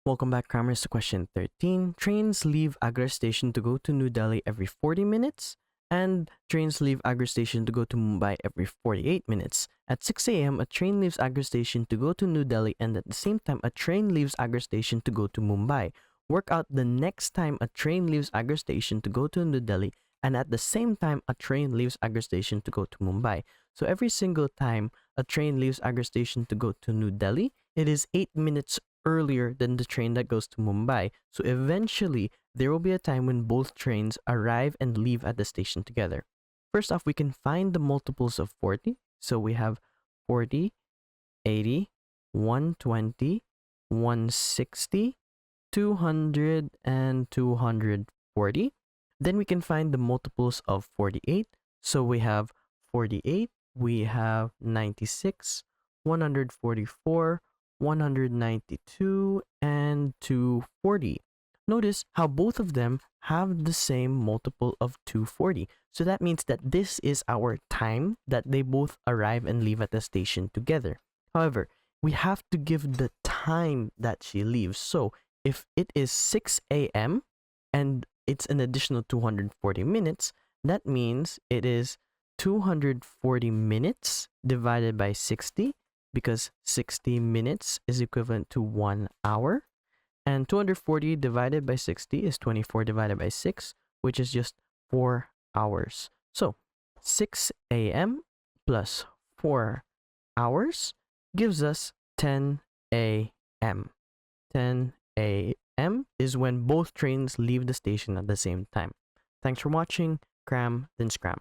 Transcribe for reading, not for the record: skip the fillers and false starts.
Welcome back, Crammers, to question 13. Trains leave Agra station to go to New Delhi every 40 minutes, and trains leave Agra station to go to Mumbai every 48 minutes. At 6 a.m., a train leaves Agra station to go to New Delhi, and at the same time, a train leaves Agra station to go to Mumbai. Work out the next time a train leaves Agra station to go to New Delhi, and at the same time, a train leaves Agra station to go to Mumbai. So every single time a train leaves Agra station to go to New Delhi, it is 8 minutes earlier than the train that goes to Mumbai. So eventually, there will be a time when both trains arrive and leave at the station together. First off, we can find the multiples of 40. So we have 40, 80, 120, 160, 200, and 240. Then we can find the multiples of 48. So we have 48, we have 96, 144, 192, and 240. Notice how both of them have the same multiple of 240. So that means that this is our time that they both arrive and leave at the station together. However, we have to give the time that she leaves. So if it is 6 a.m. and it's an additional 240 minutes, that means it is 240 minutes divided by 60, because 60 minutes is equivalent to 1 hour. And 240 divided by 60 is 24 divided by 6, which is just 4 hours. So 6 a.m. plus 4 hours gives us 10 a.m. 10 a.m. is when both trains leave the station at the same time. Thanks for watching. Cram, then scram.